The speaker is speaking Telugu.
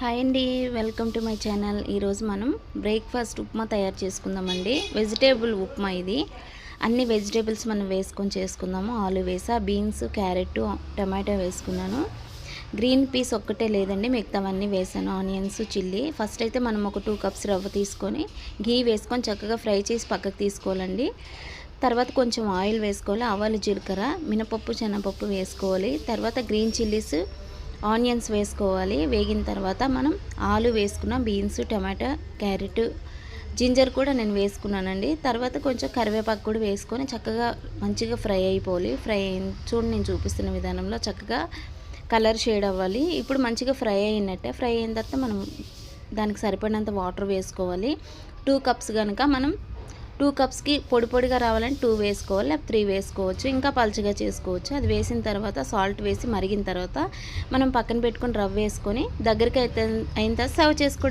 హాయ్ అండి, వెల్కమ్ టు మై ఛానల్. ఈరోజు మనం బ్రేక్ఫాస్ట్ ఉప్మా తయారు చేసుకుందామండి. వెజిటేబుల్ ఉప్మా ఇది. అన్ని వెజిటేబుల్స్ మనం వేసుకొని చేసుకుందాము. ఆలు వేసా, బీన్స్, క్యారెట్, టమాటో వేసుకున్నాను. గ్రీన్ పీస్ ఒక్కటే లేదండి, మిగతావన్నీ వేసాను. Onions, chilli. ఫస్ట్ అయితే మనం ఒక 2 కప్స్ రవ్వ తీసుకొని ఘీ వేసుకొని చక్కగా ఫ్రై చేసి పక్కకు తీసుకోవాలండి. తర్వాత కొంచెం ఆయిల్ వేసుకోవాలి. ఆవాలు, జీలకర్ర, మినపప్పు, శనగపప్పు వేసుకోవాలి. తర్వాత గ్రీన్ చిల్లీస్, ఆనియన్స్ వేసుకోవాలి. వేగిన తర్వాత మనం ఆలు వేసుకున్నాం, బీన్స్, టమాటా, క్యారెట్, జింజర్ కూడా నేను వేసుకున్నానండి. తర్వాత కొంచెం కరివేపాకు కూడా వేసుకొని చక్కగా మంచిగా ఫ్రై అయిపోవాలి. చూడండి, నేను చూపిస్తున్న విధానంలో చక్కగా కలర్ షేడ్ అవ్వాలి. ఇప్పుడు మంచిగా ఫ్రై అయినట్టే. ఫ్రై అయిన తర్వాత మనం దానికి సరిపడినంత వాటర్ వేసుకోవాలి. 2 కప్స్ కనుక మనం 2 కప్స్కి పొడి పొడిగా రావాలంటే 2 వేసుకోవాలి, లేకపోతే 3 వేసుకోవచ్చు. ఇంకా పలుచగా చేసుకోవచ్చు. అది వేసిన తర్వాత సాల్ట్ వేసి మరిగిన తర్వాత మనం పక్కన పెట్టుకొని రవ్వ వేసుకొని దగ్గరికి అయిన తర్వాత సర్వ్ చేసుకోవడం.